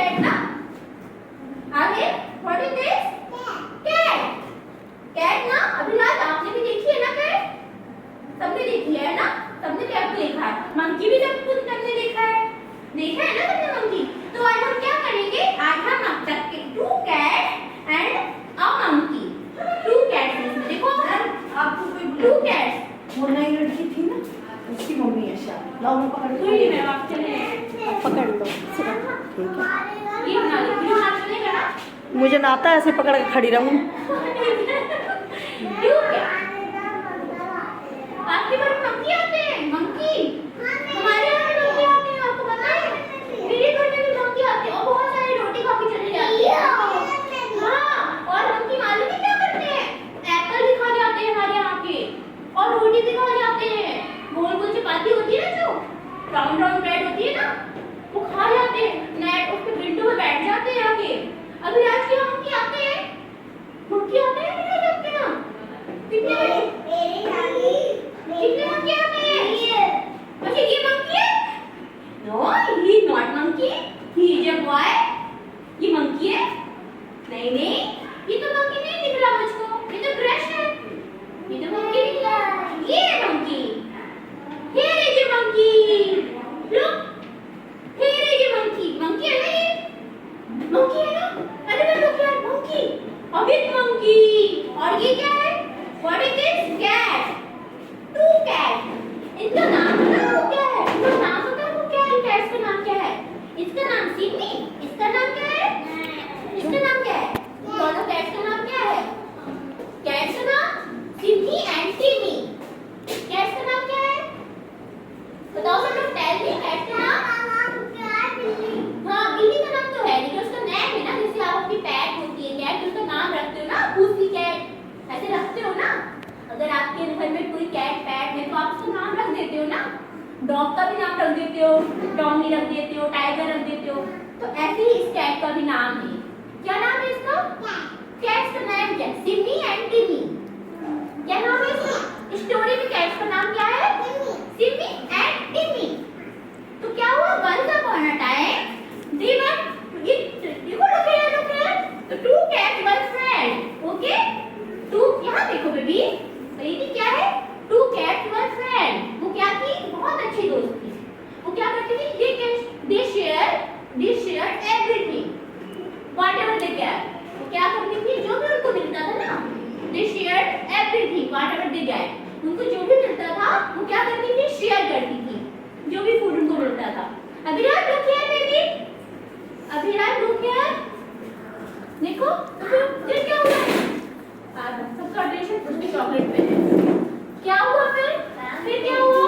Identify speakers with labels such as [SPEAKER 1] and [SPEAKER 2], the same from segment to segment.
[SPEAKER 1] cat ना. आगे what is this? Cat. Cat ना अभिलाष आपने भी देखी है ना cat? सबने देखी है ना? सबने cat को देखा है. Monkey भी सबने देखा है. देखा है ना सबने monkey? तो आज हम क्या करेंगे? आज हम अब तक के 2 cats and a monkey. 2 cats इसमें देखो.
[SPEAKER 2] आपको कोई
[SPEAKER 1] 2 cats.
[SPEAKER 2] मोना ही लड़की थी ना, उसकी मम्मी है शायद. लाओ मैं पकड़
[SPEAKER 1] कोई नहीं मैं आप चले.
[SPEAKER 2] पकड़ लो. ठीक है.
[SPEAKER 1] ये बना लो. वीडियो बना चलेगा ना?
[SPEAKER 2] मुझे ना आता ऐसे पकड़ के खड़ी रहूं.
[SPEAKER 1] आपके पास मंकी आते हैं. मंकी हमारे यहाँ भी मंकी आते हैं. आपको पता है मेरे घर में भी मंकी आते हैं और बहुत सारे रोटी खा के चले जाते हैं. हाँ और मंकी मालूम है क्या करते हैं? एप्पल भी खा जाते हैं हमारे यहाँ के और रोटी भी खा जाते हैं. गोल गोल चपाती होती है ना, जो राउंड राउंड ब्रेड होती है ना, वो खा जाते हैं. नेट उसके विंडो में बैठ जाते हैं आके. अभी आज के मंकी आते हैं. मंकी आते हैं नहीं आते हैं? कितने monkey आते हैं? अच्छा ये monkey है? No, he is not monkey. He is a boy. ये monkey है? नहीं नहीं, ये तो monkey नहीं दिख रहा मुझको. ये तो brush है. ये तो monkey दिख रहा. ये है monkey. Here is a monkey. Look. Here is a monkey. Monkey है ना ये? Monkey है ना? अरे मैं look यार monkey. A big monkey. और ये क्या है? What is this? Cat. 2 cat. इनका नाम पता है वो क्या है? इनका नाम पता है वो क्या है? कैट्स का नाम क्या है? इसका नाम सिमी. इसका नाम क्या है? इसका नाम क्या है? दोनों कैट्स का नाम क्या है? कैट्स का नाम सिमी एंड टिमी. कैट्स का नाम क्या है? बताओ सब लोग. टेल मी कैट्स का नाम. हाँ बिल्ली का नाम तो है लेकिन उसका नेम है ना, जैसे आप अपनी पेट होती है कैट, उसका नाम रखते हो ना, पूसी कैट ऐसे रखते हो ना. अगर आपके घर में कोई कैट पैट है तो आप उसका नाम रख देते हो ना. डॉग का भी नाम रख देते हो, टॉमी रख देते हो, टाइगर रख देते हो. तो ऐसे ही इस कैट का भी नाम है. क्या नाम है इसका? कैट्स का नाम क्या है? सिमी एंड टिमी. क्या नाम है इसका? स्टोरी में कैट्स का नाम क्या है? सिमी एंड टिमी. तो क्या हुआ? वंस अपॉन अ टाइम दे वर देखो look here. तो 2 cats were friends. ओके 2 यहाँ देखो बेबी. बेबी क्या है? 2 cats were friends. वो क्या थी? बहुत अच्छी दोस्त थी. वो क्या करती थी? They shared everything. Whatever they get. वो क्या करती थी? जो भी उनको मिलता था ना, they shared everything. Whatever they get. उनको जो भी मिलता था वो क्या करती थी? शेयर करती थी. जो भी फूड उनको मिलता था. Abhiraj look here baby. Abhiraj look here. देखो फिर क्या हुआ? सबका अटेंशन उसकी चॉकलेट पे है. क्या हुआ फिर क्या हुआ?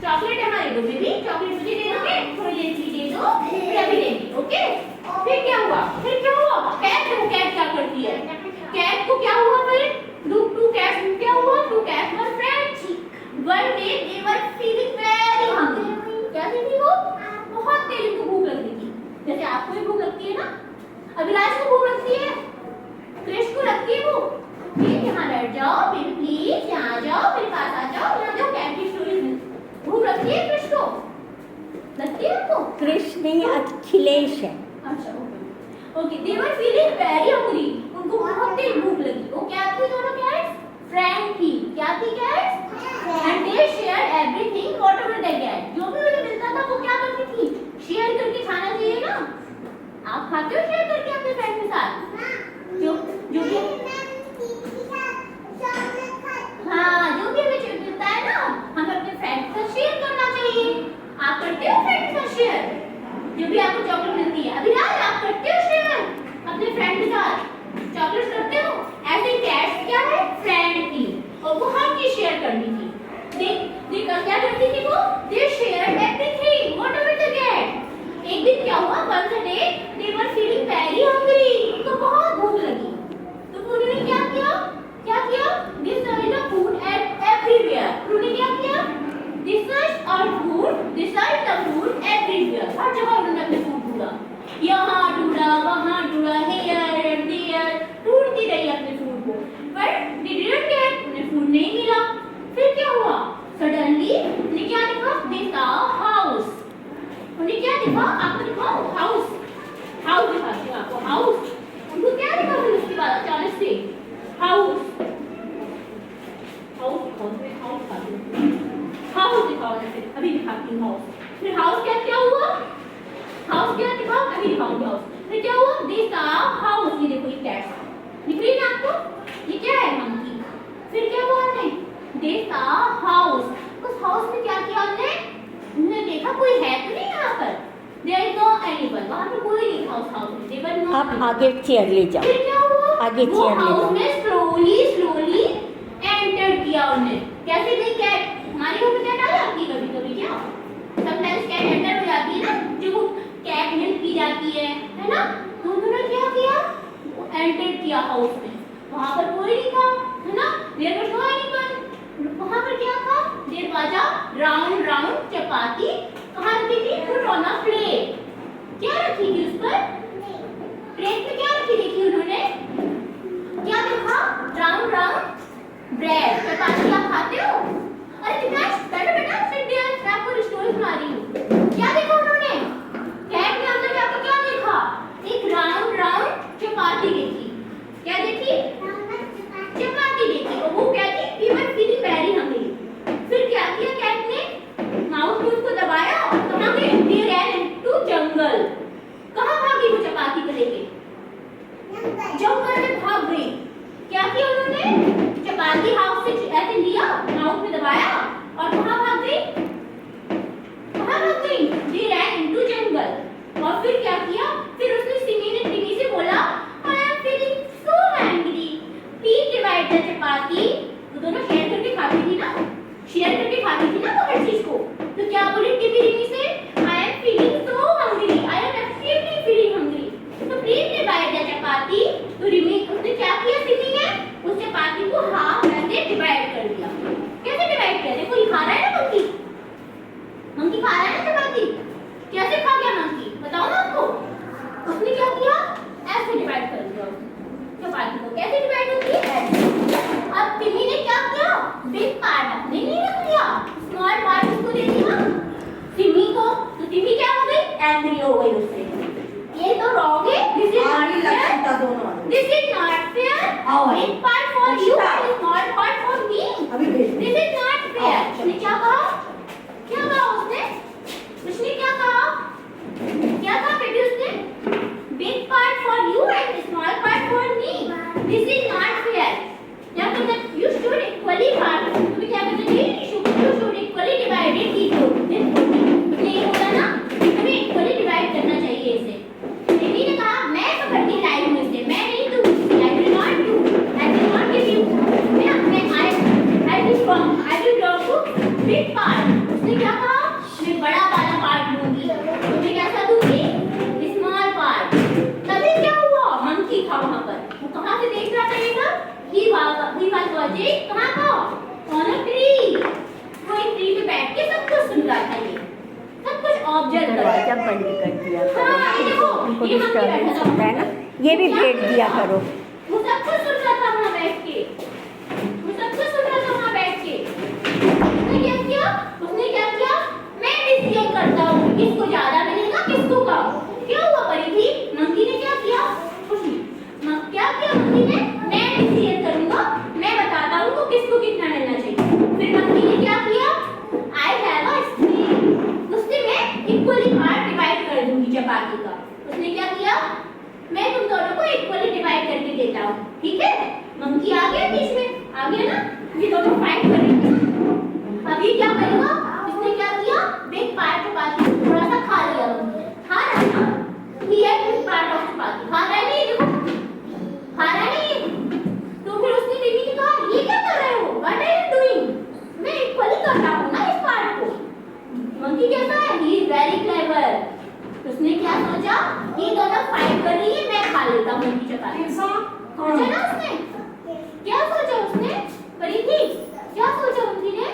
[SPEAKER 1] चॉकलेट है हमारी दो बेबी. चॉकलेट मुझे दे दोगे? थोड़ी देर के लिए दे दो, फिर अभी देंगे. ओके फिर क्या हुआ? कैट क्या करती है? कैट को क्या हुआ फिर? 2 cats क्या हुआ? 2 cats were friends. One day they were feeling very hungry. क्या थी वो? बहुत तेज उनको भूख लग रही थी. जैसे आपको भी भूख लगती है ना, अभिलाष को भूख लगती है, क्रिश को लगती है वो. प्लीज यहाँ बैठ जाओ बेबी. प्लीज यहाँ आ जाओ, मेरे पास आ जाओ. यहाँ जाओ. कैट की स्टोरीज में भूख लगती है. क्रिश को लगती है आपको?
[SPEAKER 2] क्रिश नहीं, अखिलेश है.
[SPEAKER 1] अच्छा okay. They were feeling very hungry. उनको बहुत तेज भूख लगी. वो क्या थी? दोनों कैट्स फ्रेंड थी. क्या थी cats? And they share everything whatever they gate. जो भी उन्हें मिलता था वो क्या करती थी? शेयर करके खाना चाहिए ना. आप खाते हो शेयर करके अपने फ्रेंड के साथ? जो भी हाँ जो भी हमें मिलता है ना, हमें अपने फ्रेंड के साथ शेयर करना चाहिए. आप करते हो फ्रेंड के साथ शेयर? जो भी आपको चॉकलेट मिलती है. अभिलाष आप करते हो शेयर अपने फ्रेंड के साथ? चॉकलेट करते हो? ऐसे कैट्स क्या है? फ्रेंड थी और वो हर चीज शेयर करनी थी. देख क्या करती थी वो? They share everything whatever they get. एक दिन क्या हुआ? Once a day they were feeling very hungry. उनको बहुत भूख लगी. तो उन्होंने क्या किया? They search the food everywhere. उन्होंने क्या किया? They search the food everywhere. हर जगह उन्होंने अपने फूड ढूंढा. यहाँ ढूंढा, वहाँ ढूंढा, हियर एंड देयर. ढूंढती रही अपने फूड को. But they didn't get. उन्हें फूड नहीं मिला. फिर क्या हुआ? सडनली उन्हें क्या दिखा? They saw house. उन्हें क्या दिखा? आपको दिखाओ हाउस. भी दिखाऊंगी हाउस। फिर क्या हुआ, दे सा हाउस, ये देखो ये कैट दिख रही है ना आपको, ये क्या है, मंकी। फिर क्या हुआ हमने, दे सा हाउस, उस हाउस में क्या किया हमने, हमने देखा कोई है तो नहीं यहाँ पर, देयर इज नो एनिमल, वहाँ पे कोई नहीं था उस हाउस में, देयर वर नो।
[SPEAKER 2] आप आगे चेयर ले जाओ,
[SPEAKER 1] फिर क्या हुआ,
[SPEAKER 2] आगे
[SPEAKER 1] वो
[SPEAKER 2] चेयर ले
[SPEAKER 1] हाउस
[SPEAKER 2] जाओ।
[SPEAKER 1] में स्लोली एंटर किया उन्होंने। कैसे गई कैट, हमारे घर पे कैट आ जाती है कभी कभी, क्या समटाइम्स कैट एंटर हो जाती है ना, जो वो कैट मिल्क पी जाती है ना, तो उन्होंने क्या किया, एंटर किया हाउस में, वहां पर कोई नहीं था, है ना, देयर वाज नो एनीवन। वहां पर क्या था, there was a round round chapati, कहां रखी थी, पुट ऑन अ प्लेट, क्या रखी थी उस पर, प्लेट पे क्या रखी देखी उन्होंने, क्या देखा, राउंड राउंड ब्रेड, चपाती आप खाते हो, अरे कितना बैठो बेटा, सिट देयर, मैं आपको स्टोरी सुना रही हूँ। क्या देखा उन्होंने, कैट ने अंदर जाकर क्या देखा, एक राउंड राउंड चपाती देखी, क्या देखी, चपाती देखी, और वो क्या थी, we were feeling very hungry. फिर क्या किया कैट ने, माउथ में उसको दबाया, कहाँ गई, दे रैन इनटू जंगल, कहाँ भागी वो चपाती को लेके, जंगल में भाग गई। क्या किया उन्होंने, चपाती हाउस से ऐसे लिया, माउथ में दबाया, और कहाँ भाग गई, कहाँ भाग गई, दे रैन इनटू जंगल। और फिर क्या किया, फिर उसने सिमी ने टिमी से बोला, I am feeling so angry, please divide the chapati. वो दोनों शेयर करके खाती थी ना, शेयर करके खाती थी ना वो हर चीज को, तो क्या बोली टिमी रिमी से, आई am feeling so hungry, I am extremely feeling hungry, तो प्लीज डिवाइड द चपाती। तो रिमी, उसने क्या किया, सिमी ने उस चपाती को हाफ ऐसे डिवाइड कर दिया। कैसे डिवाइड किया, देखो ये खा रहा है ना मंकी, मंकी खा रहा है ना चपाती, कैसे खा गया मंकी, बताओ ना आपको, उसने क्या किया, ऐसे डिवाइड कर दिया चपाती को, कैसे डिवाइड होती है ऐसे। अब टिमी ने क्या किया, बिग पार्ट अपने लिए रख लिया, स्मॉल पार्ट उसको दे दिया टिमी को, तो टिमी क्या हो गई, एंग्री हो गई उससे, ये तो रॉन्ग है, this is not fair, this is not fair, big part for you and small part for me, this is not fair. उसने क्या कहा, क्या कहा उसने, उसने क्या कहा, क्या कहा बेटी उसने, big part for you and small part for me, this is not fair. क्या करना, यू शुड इक्वली पार्ट, तुम्हें क्या करना चाहिए, you should equally divided it, ये होगा ना, तुम्हें इक्वली डिवाइड करना चाहिए इसे। बेटी ने कहा, मैं पकड़ती लाइव में से, मैं नहीं दूंगी, I will not do, I will not give you, I will belong to big part. उसने क्या कहा, मैं बड़ा वाला पार्ट लूंगी, तुम्हें कैसा दूंगी, स्मॉल पार्ट। तभी क्या हुआ, मंकी था वहां पर, वो कहां से देख रहा था ये सब, ही वाज वाचिंग, कहां था, ऑन अ ट्री, वो एक ट्री पे बैठ के सब कुछ सुन रहा था, ये सब कुछ ऑब्जर्व कर रहा था।
[SPEAKER 2] दरवाजा बंद कर दिया करो,
[SPEAKER 1] हाँ, ये देखो,
[SPEAKER 2] उनको
[SPEAKER 1] ये मंकी
[SPEAKER 2] डिस्टर्ब
[SPEAKER 1] बैठा
[SPEAKER 2] हो
[SPEAKER 1] था
[SPEAKER 2] सकता है ना, ये भी भेज दिया करो।
[SPEAKER 1] वो सब कुछ सुन रहा था वहां बैठ के, वो सब कुछ सुन रहा था वहां बैठ के। उसने क्या किया, मैं डिसीजन करता हूँ किसको ज्यादा मिलेगा किसको कम। क्या हुआ परिधि, मंकी ने क्या किया, कुछ नहीं, क्या किया मंकी ने, मैं डिसीजन करूंगा, मैं बताता हूँ को किसको कितना मिलना चाहिए। फिर मंकी ने क्या किया, आई हैव अ स्पून, उससे मैं इक्वली पार्ट डिवाइड कर दूंगी चपाती का। उसने क्या किया, मैं तुम दोनों को इक्वली डिवाइड करके देता हूँ, ठीक है। मंकी आ गया बीच में, आ गया ना, ये दोनों फाइट करेंगे। अब ये क्या करेगा, इसने क्या किया, बिग पार्ट चपाती को थोड़ा सा खा लिया, खा रहा था, ये बिग पार्ट ऑफ चपाती खा रहा है, नहीं देखो खा रहा है नहीं। तो फिर उसने टिमी ने कहा, ये क्या कर रहे हो, व्हाट आर यू डूइंग, मैं इक्वली कर रहा हूँ ना इस पार्ट को। मंकी कैसा है, ही इज वेरी क्लेवर। उसने क्या सोचा, ये दोनों फाइट कर रही है, मैं खा लेता हूँ उनकी चपाती। सोचा ना उसने, क्या सोचा उसने, परिधि क्या सोचा उनकी ने,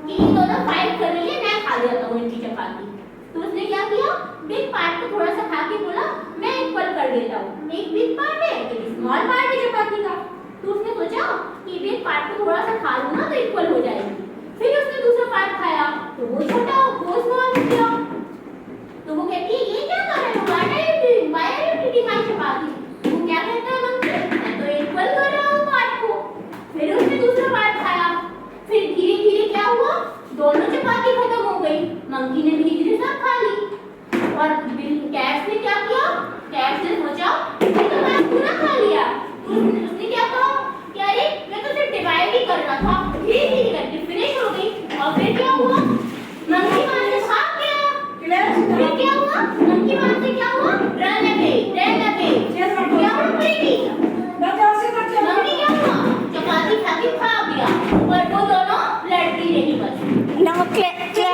[SPEAKER 1] कि ये दोनों फाइट कर रही है, मैं खा लेता हूँ इनकी चपाती। तो उसने क्या किया, बिग पार्ट को थोड़ा सा खा के बोला, मैं इक्वल कर देता हूँ, एक बिग पार्ट है एक स्मॉल पार्ट है चपाती का। तो उसने सोचा कि बिग पार्ट को थोड़ा सा खा लूँ ना,